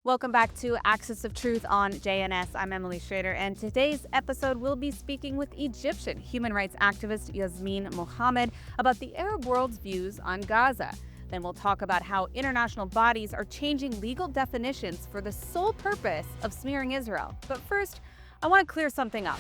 Welcome back to Axis of Truth on JNS. I'm Emily Schrader, and today's episode we'll be speaking with Egyptian human rights activist Yasmine Mohammed about the Arab world's views on Gaza. Then we'll talk about how international bodies are changing legal definitions for the sole purpose of smearing Israel. But first, I want to clear something up.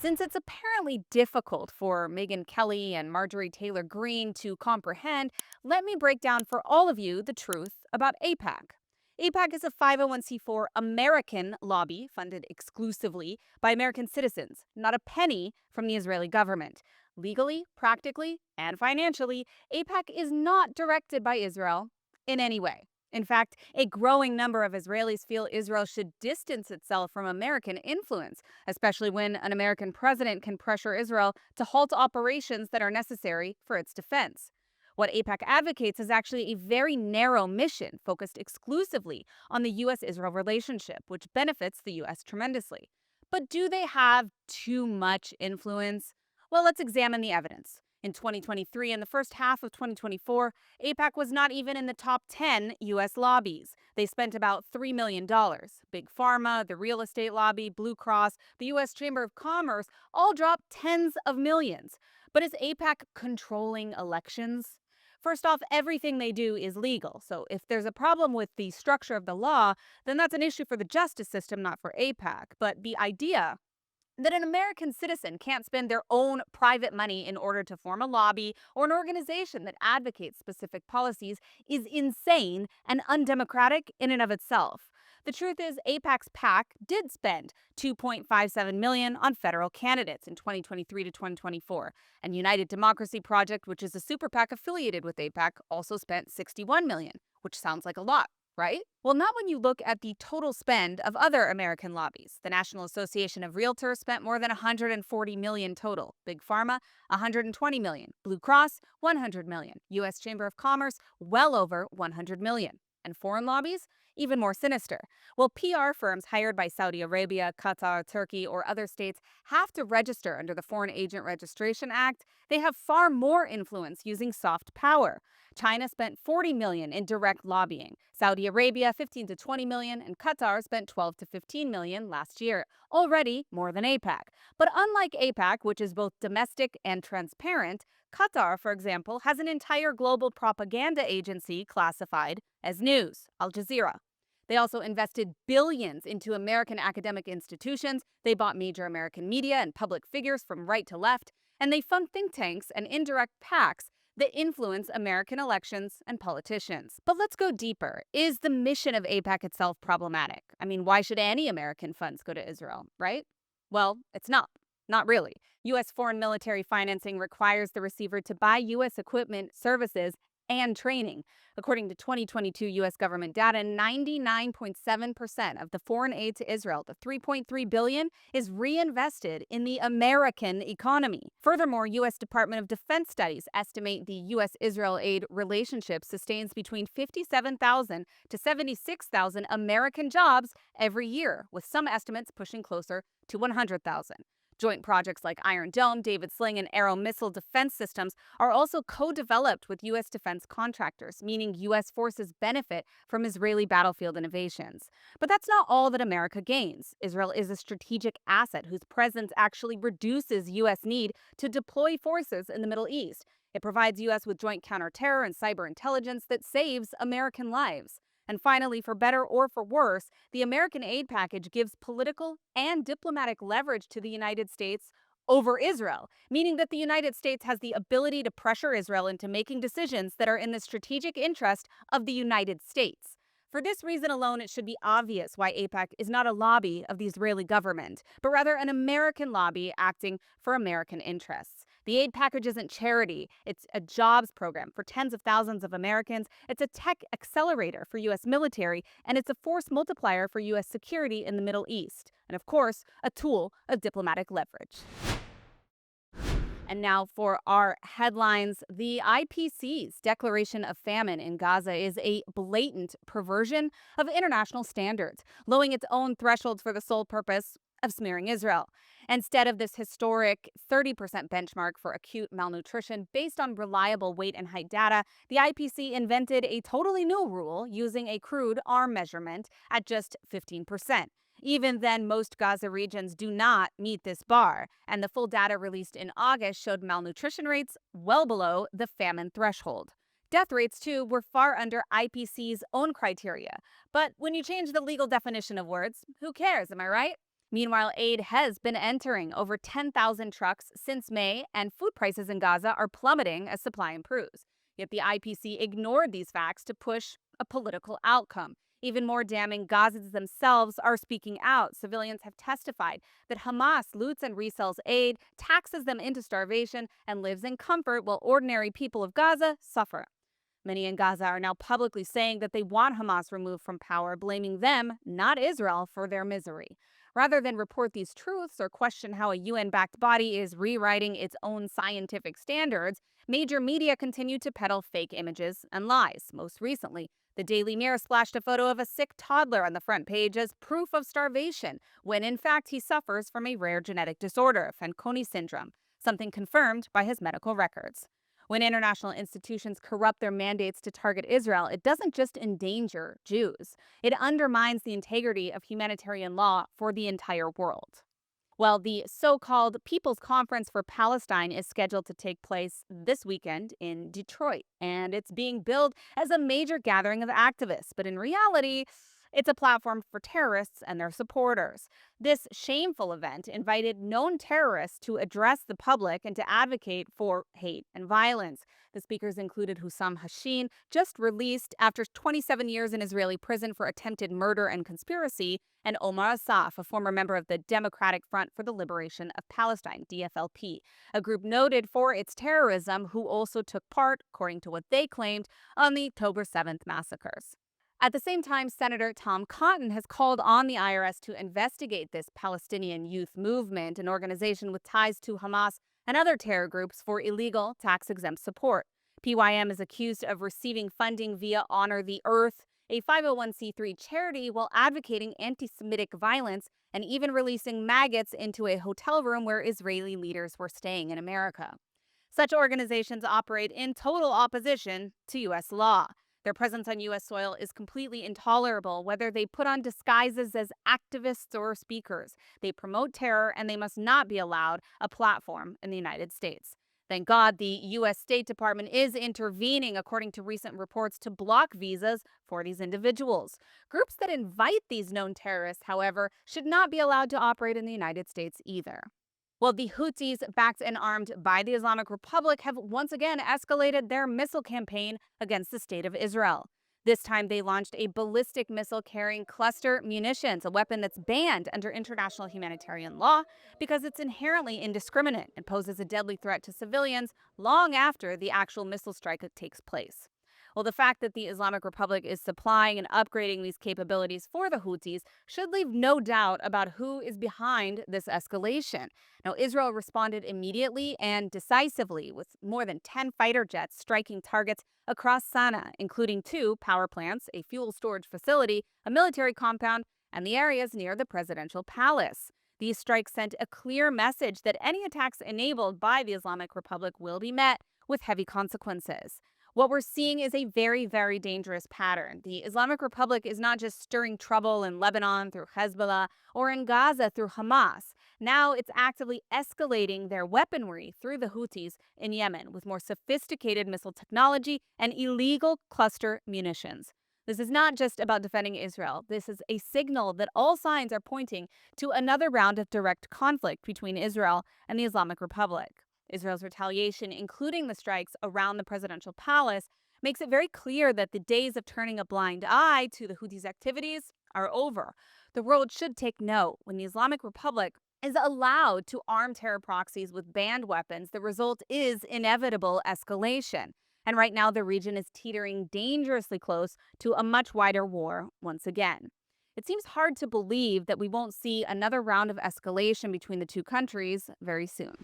Since it's apparently difficult for Megyn Kelly and Marjorie Taylor Greene to comprehend, let me break down for all of you the truth about Aipac. Aipac is a 501c4 American lobby funded exclusively by American citizens, not a penny from the Israeli government. Legally, practically, and financially, Aipac is not directed by Israel in any way. In fact, a growing number of Israelis feel Israel should distance itself from American influence, especially when an American president can pressure Israel to halt operations that are necessary for its defense. What AIPAC advocates is actually a very narrow mission focused exclusively on the U.S.-Israel relationship, which benefits the U.S. tremendously. But do they have too much influence? Well, let's examine the evidence. In 2023 and the first half of 2024, AIPAC was not even in the top 10 U.S. lobbies. They spent about $3 million. Big Pharma, the real estate lobby, Blue Cross, the U.S. Chamber of Commerce all dropped tens of millions. But is AIPAC controlling elections? First off, everything they do is legal. So if there's a problem with the structure of the law, then that's an issue for the justice system, not for AIPAC. But the idea that an American citizen can't spend their own private money in order to form a lobby or an organization that advocates specific policies is insane and undemocratic in and of itself. The truth is, AIPAC's PAC did spend $2.57 million on federal candidates in 2023 to 2024, and United Democracy Project, which is a super PAC affiliated with AIPAC, also spent $61 million, which sounds like a lot, right? Well, not when you look at the total spend of other American lobbies. The National Association of Realtors spent more than $140 million total. Big Pharma, $120 million. Blue Cross, $100 million. U.S. Chamber of Commerce, well over $100 million. And foreign lobbies? Even more sinister. Well, PR firms hired by Saudi Arabia, Qatar, Turkey, or other states have to register under the Foreign Agent Registration Act. They have far more influence using soft power. China spent $40 million in direct lobbying. Saudi Arabia, $15 to $20 million, and Qatar spent $12 to $15 million last year. Already more than AIPAC. But unlike AIPAC, which is both domestic and transparent, Qatar, for example, has an entire global propaganda agency classified as news, Al Jazeera. They also invested billions into American academic institutions. They bought major American media and public figures from right to left, and they fund think tanks and indirect PACs that influence American elections and politicians. But let's go deeper. Is the mission of AIPAC itself problematic? I mean, why should any American funds go to Israel, right? Well, it's not. Not really. U.S. foreign military financing requires the receiver to buy U.S. equipment, services, and training. According to 2022 U.S. government data, 99.7% of the foreign aid to Israel, the $3.3 billion, is reinvested in the American economy. Furthermore, U.S. Department of Defense studies estimate the U.S.-Israel aid relationship sustains between 57,000 to 76,000 American jobs every year, with some estimates pushing closer to 100,000. Joint projects like Iron Dome, David Sling, and Arrow missile defense systems are also co-developed with U.S. defense contractors, meaning U.S. forces benefit from Israeli battlefield innovations. But that's not all that America gains. Israel is a strategic asset whose presence actually reduces U.S. need to deploy forces in the Middle East. It provides U.S. with joint counterterror and cyber intelligence that saves American lives. And finally, for better or for worse, the American aid package gives political and diplomatic leverage to the United States over Israel, meaning that the United States has the ability to pressure Israel into making decisions that are in the strategic interest of the United States. For this reason alone, it should be obvious why AIPAC is not a lobby of the Israeli government, but rather an American lobby acting for American interests. The aid package isn't charity. It's a jobs program for tens of thousands of Americans. It's a tech accelerator for U.S. military, and it's a force multiplier for U.S. security in the Middle East. And of course, a tool of diplomatic leverage. And now for our headlines. The IPC's declaration of famine in Gaza is a blatant perversion of international standards, lowering its own thresholds for the sole purpose of smearing Israel. Instead of this historic 30% benchmark for acute malnutrition based on reliable weight and height data, the IPC invented a totally new rule using a crude arm measurement at just 15%. Even then, most Gaza regions do not meet this bar, and the full data released in August showed malnutrition rates well below the famine threshold. Death rates, too, were far under IPC's own criteria. But when you change the legal definition of words, who cares, am I right? Meanwhile, aid has been entering over 10,000 trucks since May, and food prices in Gaza are plummeting as supply improves. Yet the IPC ignored these facts to push a political outcome. Even more damning, Gazans themselves are speaking out. Civilians have testified that Hamas loots and resells aid, taxes them into starvation, and lives in comfort while ordinary people of Gaza suffer. Many in Gaza are now publicly saying that they want Hamas removed from power, blaming them, not Israel, for their misery. Rather than report these truths or question how a UN-backed body is rewriting its own scientific standards, major media continue to peddle fake images and lies. Most recently, the Daily Mirror splashed a photo of a sick toddler on the front page as proof of starvation, when in fact he suffers from a rare genetic disorder, Fanconi syndrome, something confirmed by his medical records. When international institutions corrupt their mandates to target Israel, it doesn't just endanger Jews. It undermines the integrity of humanitarian law for the entire world. Well, the so-called People's Conference for Palestine is scheduled to take place this weekend in Detroit, and it's being billed as a major gathering of activists. But in reality, it's a platform for terrorists and their supporters. This shameful event invited known terrorists to address the public and to advocate for hate and violence. The speakers included Hussam Hashin, just released after 27 years in Israeli prison for attempted murder and conspiracy, and Omar Assaf, a former member of the Democratic Front for the Liberation of Palestine, DFLP, a group noted for its terrorism who also took part, according to what they claimed, on the October 7th massacres. At the same time, Senator Tom Cotton has called on the IRS to investigate this Palestinian youth movement, an organization with ties to Hamas and other terror groups, for illegal tax-exempt support. PYM is accused of receiving funding via Honor the Earth, a 501c3 charity, while advocating anti-Semitic violence and even releasing maggots into a hotel room where Israeli leaders were staying in America. Such organizations operate in total opposition to U.S. law. Their presence on U.S. soil is completely intolerable, whether they put on disguises as activists or speakers. They promote terror, and they must not be allowed a platform in the United States. Thank God the U.S. State Department is intervening, according to recent reports, to block visas for these individuals. Groups that invite these known terrorists, however, should not be allowed to operate in the United States either. Well, the Houthis, backed and armed by the Islamic Republic, have once again escalated their missile campaign against the state of Israel. This time, they launched a ballistic missile carrying cluster munitions, a weapon that's banned under international humanitarian law because it's inherently indiscriminate and poses a deadly threat to civilians long after the actual missile strike takes place. Well, the fact that the Islamic Republic is supplying and upgrading these capabilities for the Houthis should leave no doubt about who is behind this escalation. Now, Israel responded immediately and decisively with more than 10 fighter jets striking targets across Sana'a, including 2 power plants, a fuel storage facility, a military compound, and the areas near the presidential palace. These strikes sent a clear message that any attacks enabled by the Islamic Republic will be met with heavy consequences. What we're seeing is a very, very dangerous pattern. The Islamic Republic is not just stirring trouble in Lebanon through Hezbollah or in Gaza through Hamas. Now it's actively escalating their weaponry through the Houthis in Yemen with more sophisticated missile technology and illegal cluster munitions. This is not just about defending Israel. This is a signal that all signs are pointing to another round of direct conflict between Israel and the Islamic Republic. Israel's retaliation, including the strikes around the presidential palace, makes it very clear that the days of turning a blind eye to the Houthis' activities are over. The world should take note. When the Islamic Republic is allowed to arm terror proxies with banned weapons, the result is inevitable escalation. And right now, the region is teetering dangerously close to a much wider war once again. It seems hard to believe that we won't see another round of escalation between the two countries very soon.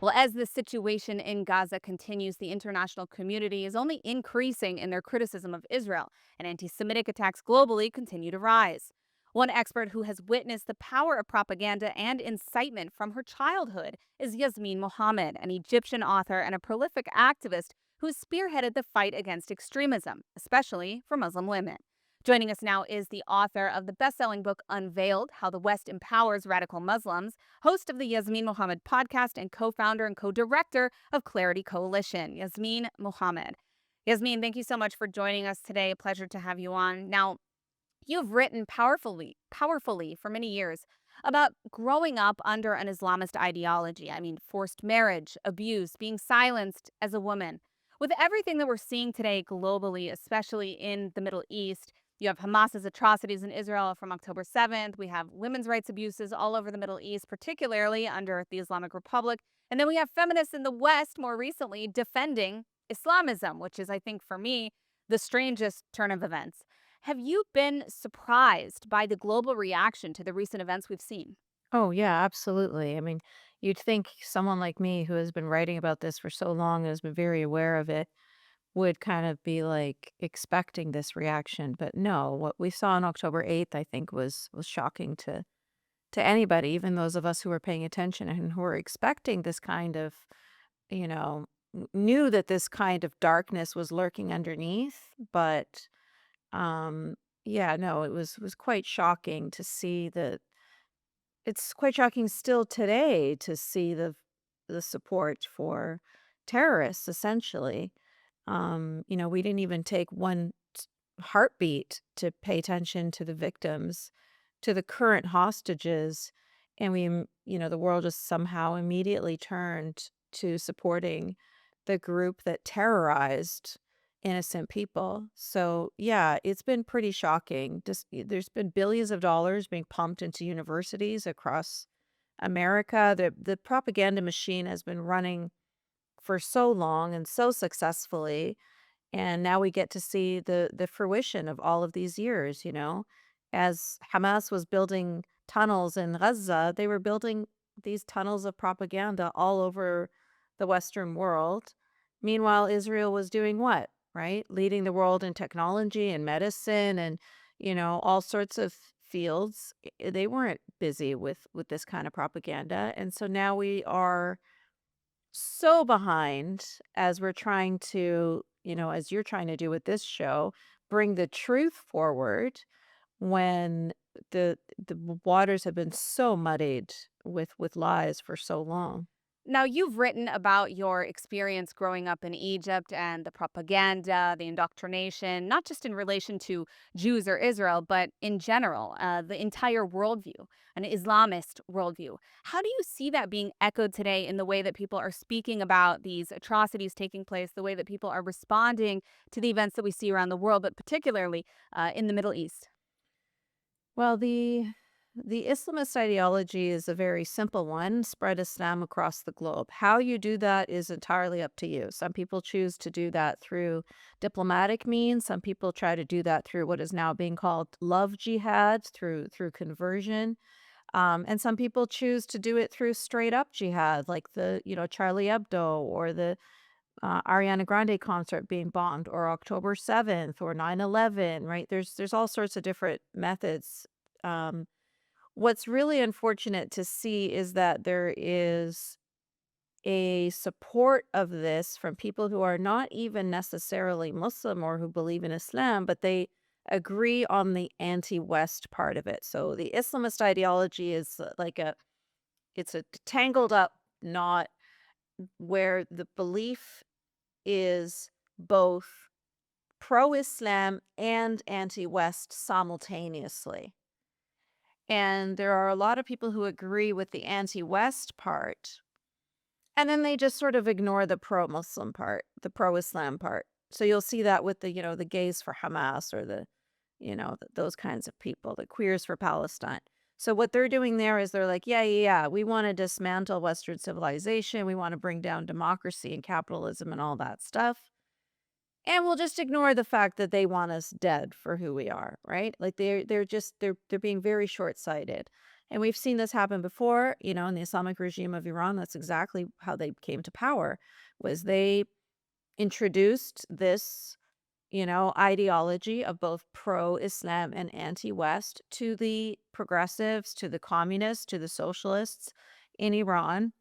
Well, as the situation in Gaza continues, the international community is only increasing in their criticism of Israel, and anti-Semitic attacks globally continue to rise. One expert who has witnessed the power of propaganda and incitement from her childhood is Yasmine Mohammed, an Egyptian author and a prolific activist who has spearheaded the fight against extremism, especially for Muslim women. Joining us now is the author of the best-selling book Unveiled: How the West Empowers Radical Muslims, host of the Yasmin Muhammad podcast, and co-founder and co-director of Clarity Coalition, Yasmin Muhammad. Yasmin, thank you so much for joining us today. A pleasure to have you on. Now, you've written powerfully for many years about growing up under an Islamist ideology. I mean, forced marriage, abuse, being silenced as a woman. With everything that we're seeing today globally, especially in the Middle East, you have Hamas's atrocities in Israel from October 7th. We have women's rights abuses all over the Middle East, particularly under the Islamic Republic. And then we have feminists in the West more recently defending Islamism, which is, I think, for me, the strangest turn of events. Have you been surprised by the global reaction to the recent events we've seen? Oh, yeah, absolutely. I mean, you'd think someone like me who has been writing about this for so long and has been very aware of it would kind of be like expecting this reaction. But no, what we saw on October 8th, I think was shocking to anybody, even those of us who were paying attention and who were expecting this kind of, you know, knew that this kind of darkness was lurking underneath. But yeah, no, it was quite shocking to see that. It's quite shocking still today to see the support for terrorists, essentially. We didn't even take one heartbeat to pay attention to the victims, to the current hostages, and the world just somehow immediately turned to supporting the group that terrorized innocent people. So, yeah, it's been pretty shocking. Just there's been billions of dollars being pumped into universities across America. The propaganda machine has been running for so long and so successfully, and now we get to see the fruition of all of these years, As Hamas was building tunnels in Gaza, they were building these tunnels of propaganda all over the Western world. Meanwhile, Israel was doing what, right? Leading the world in technology and medicine and, all sorts of fields. They weren't busy with this kind of propaganda. And so now we are so behind as we're trying to, as you're trying to do with this show, bring the truth forward when the waters have been so muddied with lies for so long. Now, you've written about your experience growing up in Egypt and the propaganda, the indoctrination, not just in relation to Jews or Israel, but in general, the entire worldview, an Islamist worldview. How do you see that being echoed today in the way that people are speaking about these atrocities taking place, the way that people are responding to the events that we see around the world, but particularly in the Middle East? Well, the Islamist ideology is a very simple one: spread Islam across the globe. How you do that is entirely up to you. Some people choose to do that through diplomatic means. Some people try to do that through what is now being called love jihad, through conversion. And some people choose to do it through straight up jihad, like the Charlie Hebdo or the Ariana Grande concert being bombed, or October 7th, or 9/11. Right? There's all sorts of different methods. Um, what's really unfortunate to see is that there is a support of this from people who are not even necessarily Muslim or who believe in Islam, but they agree on the anti-West part of it. So the Islamist ideology is it's a tangled up knot where the belief is both pro-Islam and anti-West simultaneously. And there are a lot of people who agree with the anti-West part, and then they just sort of ignore the pro-Muslim part, the pro-Islam part. So you'll see that with the gays for Hamas, or those kinds of people, the queers for Palestine. So what they're doing there is they're like, yeah, yeah, yeah, we want to dismantle Western civilization. We want to bring down democracy and capitalism and all that stuff. And we'll just ignore the fact that they want us dead for who we are, right? Like they're being very short-sighted. And we've seen this happen before, in the Islamic regime of Iran. That's exactly how they came to power, was they introduced this ideology of both pro-Islam and anti-West to the progressives, to the communists, to the socialists in Iran.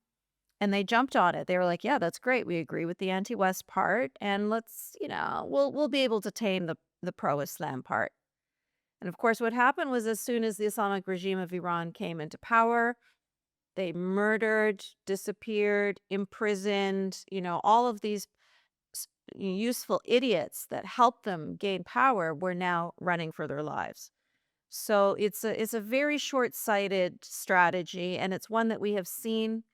And they jumped on it. They were like, "Yeah, that's great. We agree with the anti-West part, and we'll be able to tame the pro-Islam part." And of course, what happened was as soon as the Islamic regime of Iran came into power, they murdered, disappeared, imprisoned, all of these s- useful idiots that helped them gain power were now running for their lives. So it's a very short-sighted strategy, and it's one that we have seen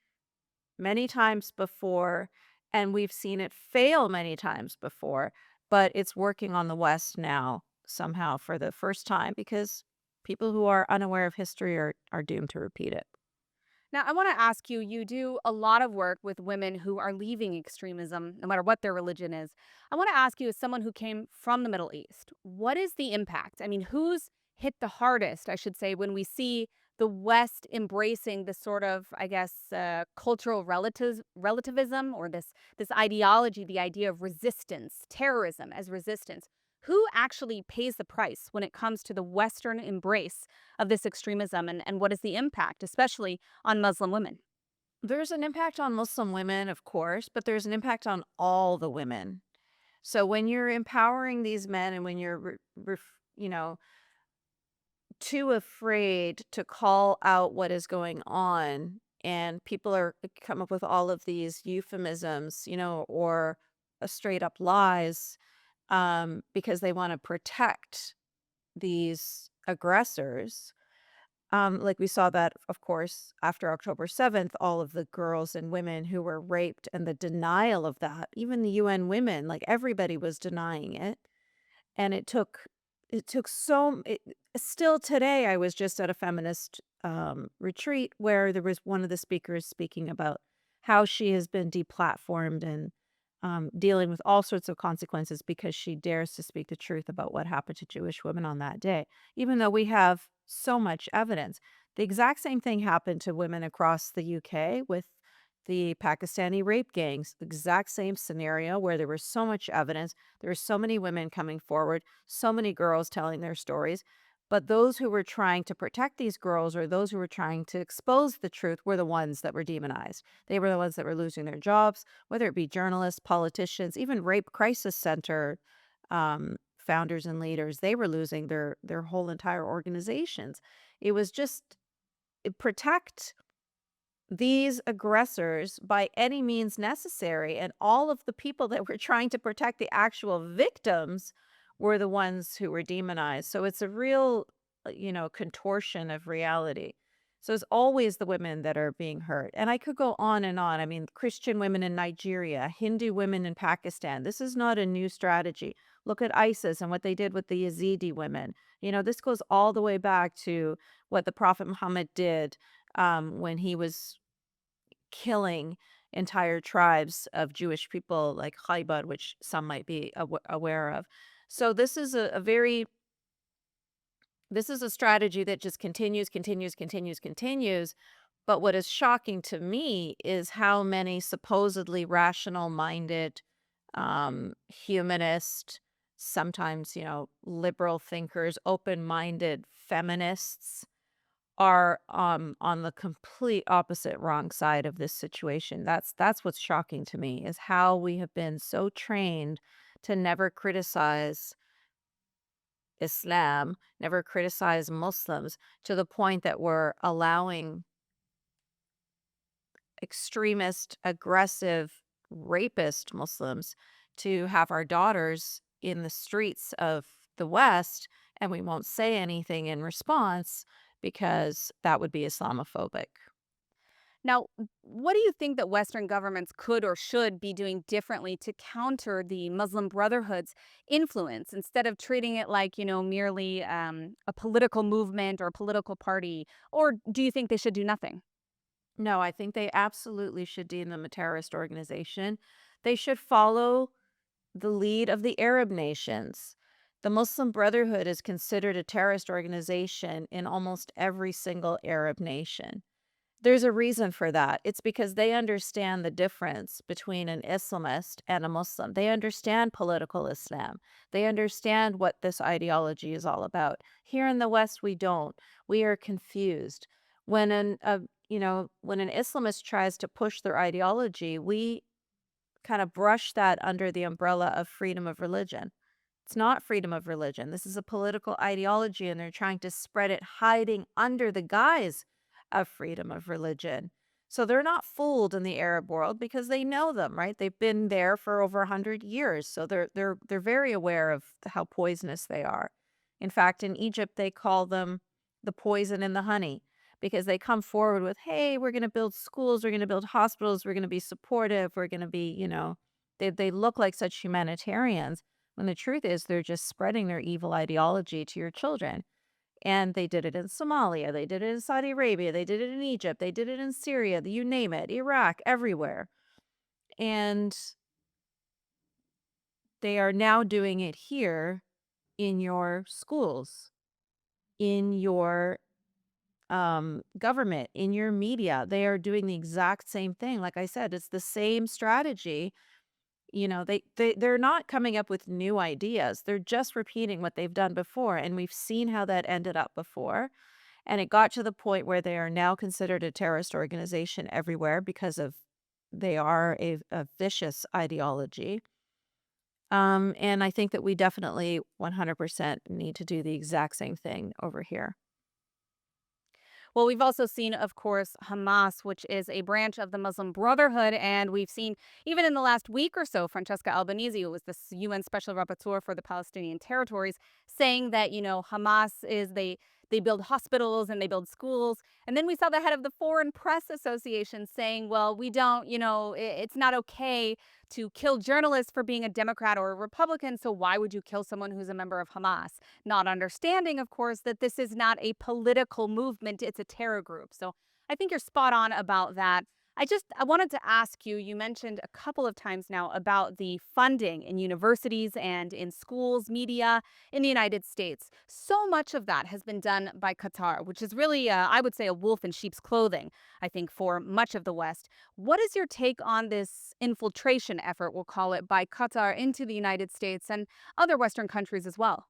many times before, and we've seen it fail many times before, but it's working on the West now somehow for the first time because people who are unaware of history are doomed to repeat it. Now, I want to ask you, you do a lot of work with women who are leaving extremism, no matter what their religion is. I want to ask you, as someone who came from the Middle East, what is the impact? I mean, who's hit the hardest, I should say, when we see the West embracing this sort of, I guess, cultural relativism or this ideology, the idea of resistance, terrorism as resistance? Who actually pays the price when it comes to the Western embrace of this extremism, and what is the impact, especially on Muslim women? There's an impact on Muslim women, of course, but there's an impact on all the women. So when you're empowering these men and when you're, too afraid to call out what is going on, and people are come up with all of these euphemisms, or straight up lies, because they want to protect these aggressors. Like we saw that, of course, after October 7th, all of the girls and women who were raped and the denial of that, even the UN women, like everybody was denying it. And it took still today, I was just at a feminist, retreat where there was one of the speakers speaking about how she has been deplatformed and, dealing with all sorts of consequences because she dares to speak the truth about what happened to Jewish women on that day, even though we have so much evidence. The exact same thing happened to women across the UK with the Pakistani rape gangs, exact same scenario where there was so much evidence, there were so many women coming forward, so many girls telling their stories. But those who were trying to protect these girls or those who were trying to expose the truth were the ones that were demonized. They were the ones that were losing their jobs, whether it be journalists, politicians, even rape crisis center founders and leaders. They were losing their whole entire organizations. It was just protect these aggressors by any means necessary, and all of the people that were trying to protect the actual victims were the ones who were demonized. So it's a real, contortion of reality. So it's always the women that are being hurt. And I could go on and on. I mean, Christian women in Nigeria, Hindu women in Pakistan. This is not a new strategy. Look at ISIS and what they did with the Yazidi women. This goes all the way back to what the Prophet Muhammad did, when he was killing entire tribes of Jewish people like Khaybar, which some might be aware of. So this is a strategy that just continues, continues, continues, continues. But what is shocking to me is how many supposedly rational minded, humanist, sometimes, liberal thinkers, open minded feminists are, on the complete opposite wrong side of this situation. That's what's shocking to me is how we have been so trained to never criticize Islam, never criticize Muslims to the point that we're allowing extremist, aggressive, rapist Muslims to have our daughters in the streets of the West, and we won't say anything in response because that would be Islamophobic. Now, what do you think that Western governments could or should be doing differently to counter the Muslim Brotherhood's influence instead of treating it like, merely a political movement or a political party? Or do you think they should do nothing? No, I think they absolutely should deem them a terrorist organization. They should follow the lead of the Arab nations. The Muslim Brotherhood is considered a terrorist organization in almost every single Arab nation. There's a reason for that. It's because they understand the difference between an Islamist and a Muslim. They understand political Islam. They understand what this ideology is all about. Here in the West, we don't. We are confused. When when an Islamist tries to push their ideology, we kind of brush that under the umbrella of freedom of religion. It's not freedom of religion. This is a political ideology, and they're trying to spread it hiding under the guise of freedom of religion. So they're not fooled in the Arab world because they know them, right? They've been there for over 100 years. So they're very aware of how poisonous they are. In fact, in Egypt, they call them the poison in the honey because they come forward with, hey, we're going to build schools, we're going to build hospitals, we're going to be supportive, we're going to be, they look like such humanitarians when the truth is they're just spreading their evil ideology to your children. And they did it in Somalia, they did it in Saudi Arabia, they did it in Egypt, they did it in Syria, you name it, Iraq, everywhere. And they are now doing it here in your schools, in your government, in your media. They are doing the exact same thing. Like I said, it's the same strategy. They're not coming up with new ideas. They're just repeating what they've done before, and we've seen how that ended up before. And it got to the point where they are now considered a terrorist organization everywhere because of they are a vicious ideology. And I think that we definitely 100% need to do the exact same thing over here. Well, we've also seen, of course, Hamas, which is a branch of the Muslim Brotherhood. And we've seen, even in the last week or so, Francesca Albanese, who was the UN Special Rapporteur for the Palestinian territories, saying that, Hamas is they build hospitals and they build schools. And then we saw the head of the Foreign Press Association saying, well, we don't, it's not okay to kill journalists for being a Democrat or a Republican. So why would you kill someone who's a member of Hamas? Not understanding, of course, that this is not a political movement, it's a terror group. So I think you're spot on about that. I wanted to ask you, you mentioned a couple of times now about the funding in universities and in schools, media in the United States. So much of that has been done by Qatar, which is really, I would say, a wolf in sheep's clothing, I think, for much of the West. What is your take on this infiltration effort, we'll call it, by Qatar into the United States and other Western countries as well?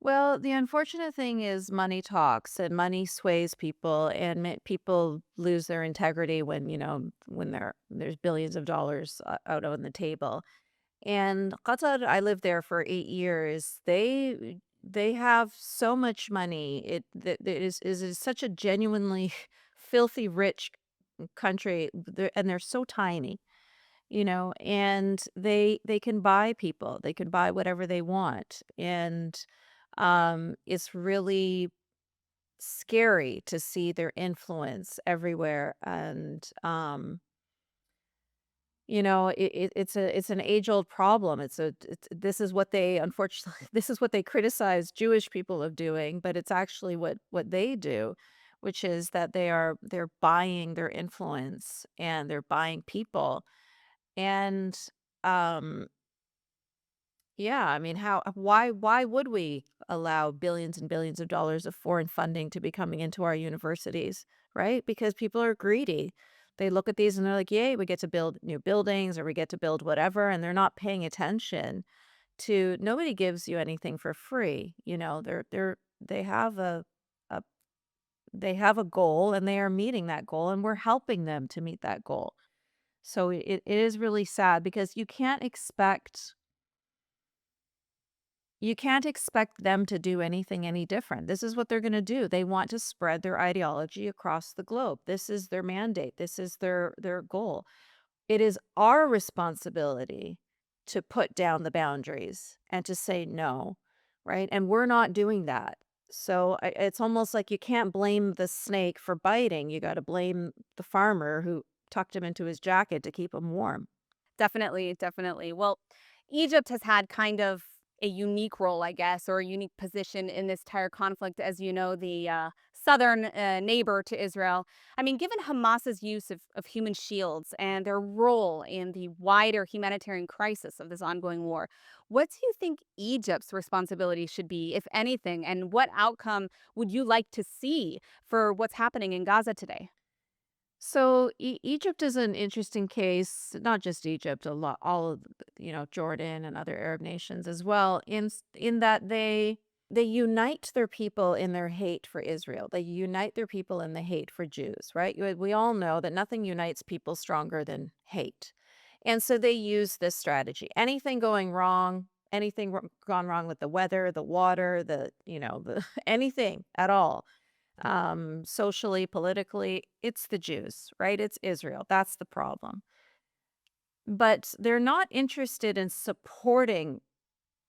Well, the unfortunate thing is money talks and money sways people, and people lose their integrity when, when there's billions of dollars out on the table. And Qatar, I lived there for 8 years. They have so much money. It is such a genuinely filthy rich country, and they're so tiny, and they can buy people. They can buy whatever they want, and it's really scary to see their influence everywhere. And it's an age-old problem. This is what they unfortunately this is what they criticize Jewish people of doing, but it's actually what they do, which is that they're buying their influence and they're buying people. And um yeah, I mean, why would we allow billions and billions of dollars of foreign funding to be coming into our universities, right? Because people are greedy. They look at these and they're like, "Yay, we get to build new buildings or we get to build whatever," and they're not paying attention to nobody gives you anything for free. They have a they have a goal and they are meeting that goal and we're helping them to meet that goal. So it is really sad because you can't expect them to do anything any different. This is what they're going to do. They want to spread their ideology across the globe. This is their mandate. This is their goal. It is our responsibility to put down the boundaries and to say no, right? And we're not doing that. So it's almost like you can't blame the snake for biting. You got to blame the farmer who tucked him into his jacket to keep him warm. Definitely, definitely. Well, Egypt has had kind of a unique role, I guess, or a unique position in this entire conflict. As you know, the southern neighbor to Israel. I mean, given Hamas's use of human shields and their role in the wider humanitarian crisis of this ongoing war, what do you think Egypt's responsibility should be, if anything, and what outcome would you like to see for what's happening in Gaza today? So Egypt is an interesting case, not just Egypt, a lot, all of Jordan and other Arab nations as well. In that they unite their people in their hate for Israel. They unite their people in the hate for Jews, right? We all know that nothing unites people stronger than hate, and so they use this strategy. Anything going wrong, gone wrong with the weather, the water, the anything at all, socially, politically, it's the Jews, right? It's Israel. That's the problem. But they're not interested in supporting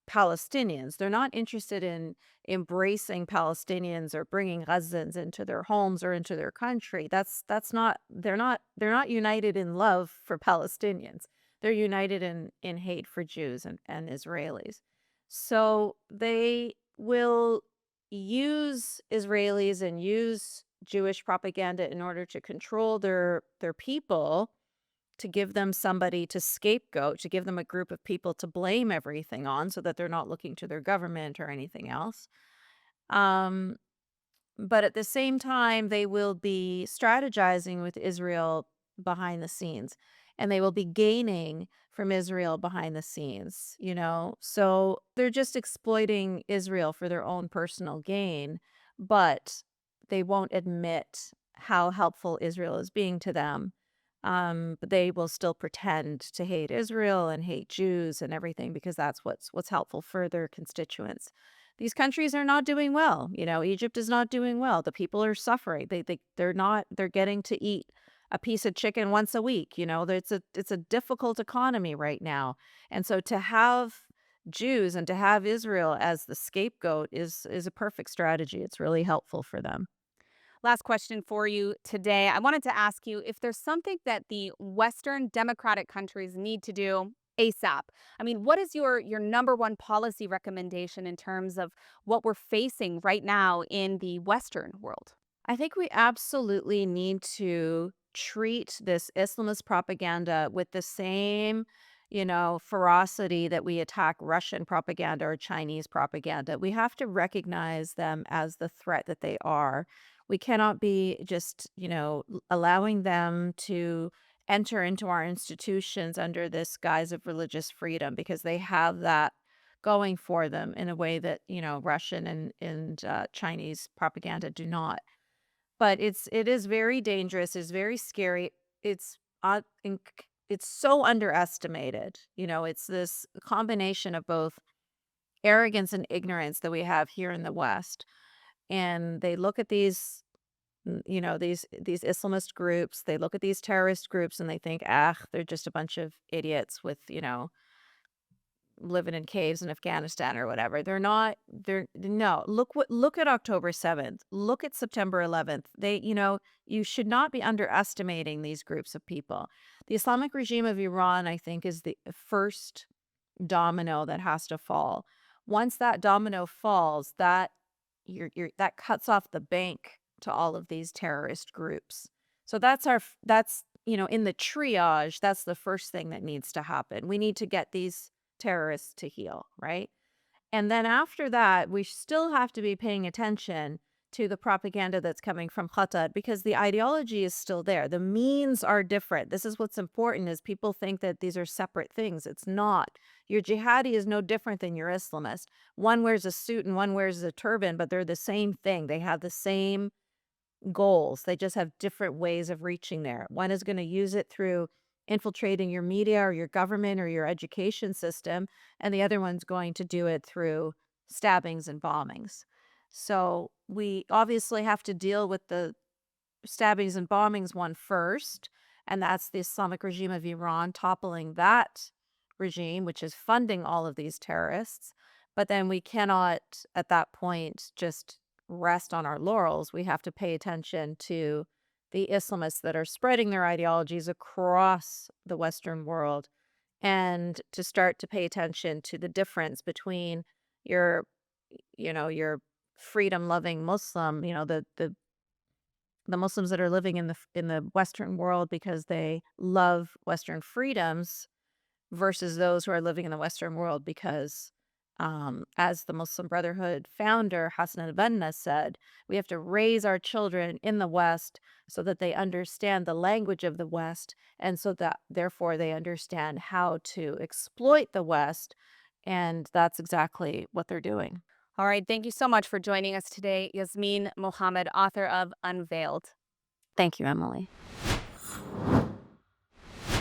Palestinians. They're not interested in embracing Palestinians or bringing Gazans into their homes or into their country. That's not they're not united in love for Palestinians. They're united in hate for Jews and Israelis. So they will use Israelis and use Jewish propaganda in order to control their people, to give them somebody to scapegoat, to give them a group of people to blame everything on so that they're not looking to their government or anything else. Um, but at the same time, they will be strategizing with Israel behind the scenes, and they will be gaining from Israel behind the scenes. So they're just exploiting Israel for their own personal gain, but they won't admit how helpful Israel is being to them. But they will still pretend to hate Israel and hate Jews and everything because that's what's helpful for their constituents. These countries are not doing well. Egypt is not doing well. The people are suffering. They're getting to eat a piece of chicken once a week. It's a difficult economy right now. And so to have Jews and to have Israel as the scapegoat is a perfect strategy. It's really helpful for them. Last question for you today. I wanted to ask you if there's something that the Western democratic countries need to do ASAP. I mean, what is your number one policy recommendation in terms of what we're facing right now in the Western world? I think we absolutely need to treat this Islamist propaganda with the same ferocity that we attack Russian propaganda or Chinese propaganda. We have to recognize them as the threat that they are. We cannot be just allowing them to enter into our institutions under this guise of religious freedom because they have that going for them in a way that Russian and Chinese propaganda do not. But it is very dangerous, it's very scary, it's, it's so underestimated. It's this combination of both arrogance and ignorance that we have here in the West, and they look at these Islamist groups, they look at these terrorist groups, and they think, "Ah, they're just a bunch of idiots with living in caves in Afghanistan or whatever." They're not they're no, look at October 7th. Look at September 11th. You should not be underestimating these groups of people. The Islamic regime of Iran, I think, is the first domino that has to fall. Once that domino falls, that cuts off the bank to all of these terrorist groups. So that's in the triage, that's the first thing that needs to happen. We need to get these terrorists to heal, right? And then after that, we still have to be paying attention to the propaganda that's coming from Qatar because the ideology is still there. The means are different. This is what's important is people think that these are separate things. It's not. Your jihadi is no different than your Islamist. One wears a suit and one wears a turban, but they're the same thing. They have the same goals. They just have different ways of reaching there. One is going to use it through infiltrating your media or your government or your education system, and the other one's going to do it through stabbings and bombings. So we obviously have to deal with the stabbings and bombings one first, and that's the Islamic regime of Iran toppling that regime, which is funding all of these terrorists. But then we cannot, at that point, just rest on our laurels. We have to pay attention to the Islamists that are spreading their ideologies across the Western world and to start to pay attention to the difference between your, your freedom loving Muslim, the the Muslims that are living in the Western world because they love Western freedoms versus those who are living in the Western world because, as the Muslim Brotherhood founder Hassan al-Banna said, we have to raise our children in the West so that they understand the language of the West, and so that therefore they understand how to exploit the West, and that's exactly what they're doing. All right, thank you so much for joining us today, Yasmine Mohammed, author of Unveiled. Thank you, Emily.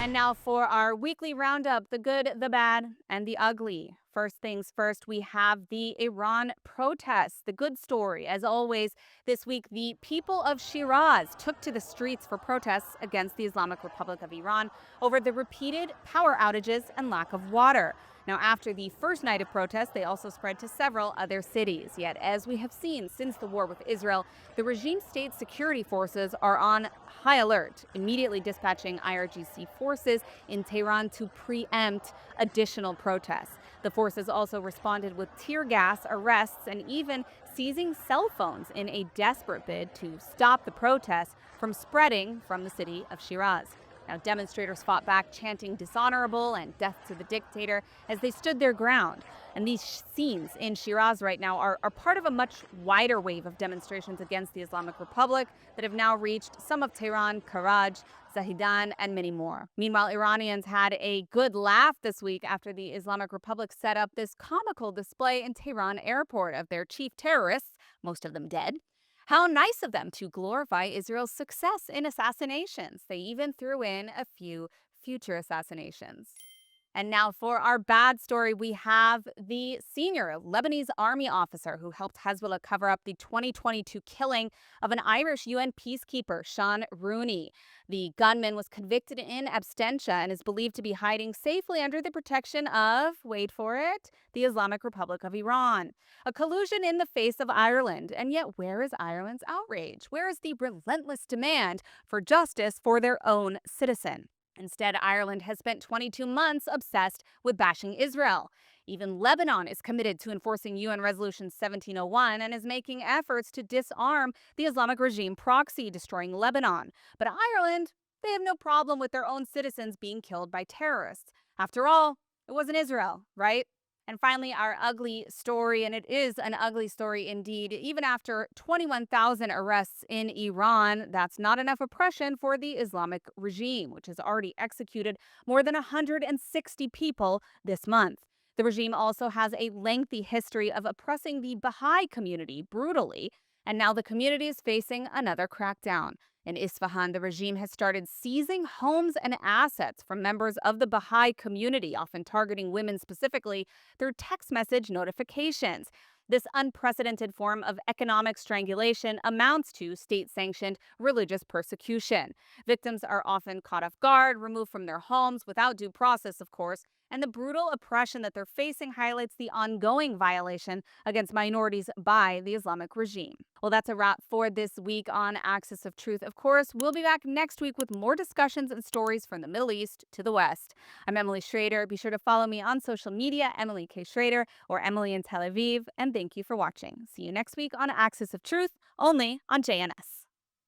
And now for our weekly roundup, the good, the bad, and the ugly. First things first, we have the Iran protests. The good story, as always, this week, the people of Shiraz took to the streets for protests against the Islamic Republic of Iran over the repeated power outages and lack of water. Now, after the first night of protests, they also spread to several other cities. Yet, as we have seen since the war with Israel, the regime state security forces are on high alert, immediately dispatching IRGC forces in Tehran to preempt additional protests. The forces also responded with tear gas, arrests, and even seizing cell phones in a desperate bid to stop the protests from spreading from the city of Shiraz. Now, demonstrators fought back, chanting dishonorable and death to the dictator as they stood their ground. And these scenes in Shiraz right now are part of a much wider wave of demonstrations against the Islamic Republic that have now reached some of Tehran, Karaj, Zahedan, and many more. Meanwhile, Iranians had a good laugh this week after the Islamic Republic set up this comical display in Tehran airport of their chief terrorists, most of them dead. How nice of them to glorify Israel's success in assassinations. They even threw in a few future assassinations. And now for our bad story, we have the senior Lebanese army officer who helped Hezbollah cover up the 2022 killing of an Irish UN peacekeeper, Sean Rooney. The gunman was convicted in absentia and is believed to be hiding safely under the protection of, wait for it, the Islamic Republic of Iran. A collusion in the face of Ireland. And yet, where is Ireland's outrage? Where is the relentless demand for justice for their own citizen? Instead, Ireland has spent 22 months obsessed with bashing Israel. Even Lebanon is committed to enforcing UN Resolution 1701 and is making efforts to disarm the Islamic regime proxy, destroying Lebanon. But Ireland, they have no problem with their own citizens being killed by terrorists. After all, it wasn't Israel, right? And finally, our ugly story, and it is an ugly story indeed. Even after 21,000 arrests in Iran, that's not enough oppression for the Islamic regime, which has already executed more than 160 people this month. The regime also has a lengthy history of oppressing the Baha'i community brutally, and now the community is facing another crackdown. In Isfahan, the regime has started seizing homes and assets from members of the Baha'i community, often targeting women specifically through text message notifications. This unprecedented form of economic strangulation amounts to state sanctioned religious persecution. Victims are often caught off guard, removed from their homes without due process, of course, and the brutal oppression that they're facing highlights the ongoing violation against minorities by the Islamic regime. Well, that's a wrap for this week on Axis of Truth. Of course, we'll be back next week with more discussions and stories from the Middle East to the West. I'm Emily Schrader. Be sure to follow me on social media, Emily K. Schrader, or Emily in Tel Aviv. And thank you for watching. See you next week on Axis of Truth, only on JNS.